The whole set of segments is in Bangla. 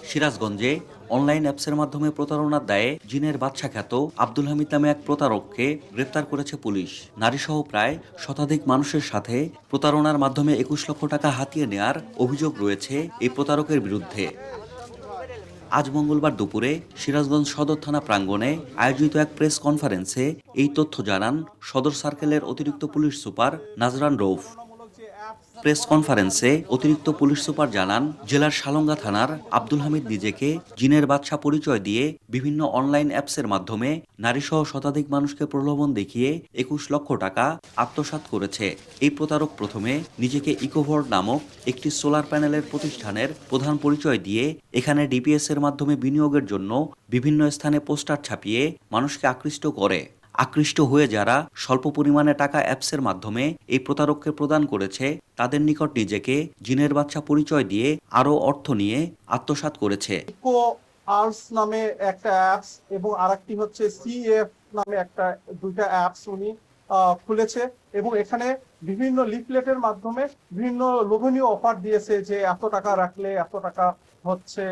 সিরাজগঞ্জে অনলাইন অ্যাপসের মাধ্যমে প্রতারণার দায়ে জিনের বাদশা খ্যাত আব্দুল হামিদ নামে এক প্রতারককে গ্রেপ্তার করেছে পুলিশ। নারীসহ প্রায় শতাধিক মানুষের সাথে প্রতারণার মাধ্যমে ২১ লক্ষ টাকা হাতিয়ে নেয়ার অভিযোগ রয়েছে এই প্রতারকের বিরুদ্ধে। আজ মঙ্গলবার দুপুরে সিরাজগঞ্জ সদর থানা প্রাঙ্গণে আয়োজিত এক প্রেস কনফারেন্সে এই তথ্য জানান সদর সার্কেলের অতিরিক্ত police super Nazran Rauf. Press কনফারেন্সে অতিরিক্ত পুলিশ সুপার জানান, জেলার সালঙ্গা থানার আব্দুল হামিদ নিজেকে জিনের বাদশা পরিচয় দিয়ে বিভিন্ন অনলাইন অ্যাপসের মাধ্যমে নারীসহ শতাধিক মানুষকে প্রলোভন দেখিয়ে ২১ লক্ষ টাকা আত্মসাৎ করেছে। এই প্রতারক প্রথমে নিজেকে ইকোভোর্ড নামক একটি সোলার প্যানেলের প্রতিষ্ঠানের প্রধান পরিচয় দিয়ে এখানে ডিপিএস এর মাধ্যমে বিনিয়োগের জন্য বিভিন্ন স্থানে পোস্টার ছাপিয়ে মানুষকে আকৃষ্ট হয়ে যারা স্বল্প পরিমাণে টাকা অ্যাপসের মাধ্যমে এই প্রতারককে প্রদান করেছে তাদের নিকট নিজেকে জিনের বাদশা পরিচয় দিয়ে আরও অর্থ নিয়ে আত্মসাৎ করেছে। ইকো আর্টস নামে একটা অ্যাপস এবং আরেকটি হচ্ছে সিএফ নামে দুইটা অ্যাপস উনি খুলেছে এবং এখানে বিভিন্ন লিফলেটের মাধ্যমে বিভিন্ন লোভনীয় অফার দিয়েছে যে এত টাকা রাখলে এত টাকা হচ্ছে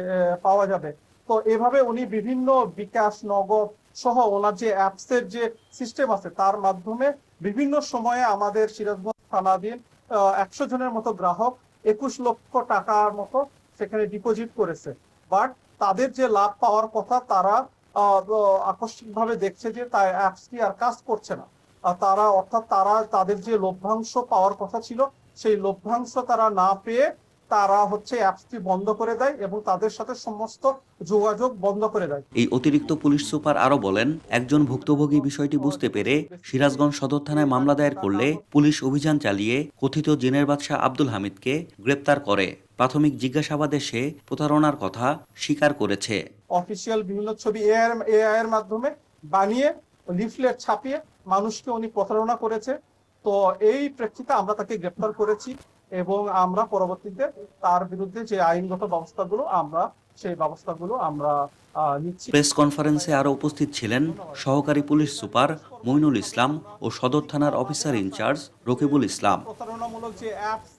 পাওয়া যাবে। তো এভাবে উনি বিভিন্ন বিকাশ, নগদ সহ ওনার যে অ্যাপসের যে সিস্টেম আছে তার মাধ্যমে বিভিন্ন সময়ে আমাদের সিরাজগঞ্জ থানাধীন ১০০ জনের মতো গ্রাহক ২১ লক্ষ টাকার মতো সেখানে ডিপোজিট করেছে। বাট তাদের যে লাভ পাওয়ার কথা তারা আকস্মিকভাবে দেখছে যে তার অ্যাপসটি আর কাজ করছে না। তারা তাদের যে লভ্যাংশ পাওয়ার কথা ছিল সেই লভ্যাংশ তারা না পেয়ে তারা হচ্ছে অ্যাপসটি বন্ধ করে দেয় এবং তাদের সাথে সমস্ত যোগাযোগ বন্ধ করে দেয়। এই অতিরিক্ত পুলিশ সুপার আরো বলেন, একজন ভুক্তভোগী বিষয়টি বুঝতে পেরে সিরাজগঞ্জ সদর থানায় মামলা দায়ের করলে পুলিশ অভিযান চালিয়ে কথিত জিনের বাদশা আব্দুল হামিদকে গ্রেপ্তার করে। প্রাথমিক জিজ্ঞাসাবাদে সে প্রতারণার কথা স্বীকার করেছে। অফিসিয়াল বিভিন্ন ছবি এআই এর মাধ্যমে বানিয়ে লিফলেট ছাপিয়ে মানুষকে উনি প্রতারণা করেছে। তো এই প্রেক্ষিতে আমরা তাকে গ্রেপ্তার করেছি এবং আমরা পরবর্তীতে তার বিরুদ্ধে যে আইনগত ব্যবস্থাগুলো আমরা নিচ্ছি। প্রেস কনফারেন্সে আরো উপস্থিত ছিলেন সহকারী পুলিশ সুপার মইনুল ইসলাম ও সদর থানার অফিসার ইনচার্জ রকিবুল ইসলাম। প্রতারণামূলক যে অ্যাপস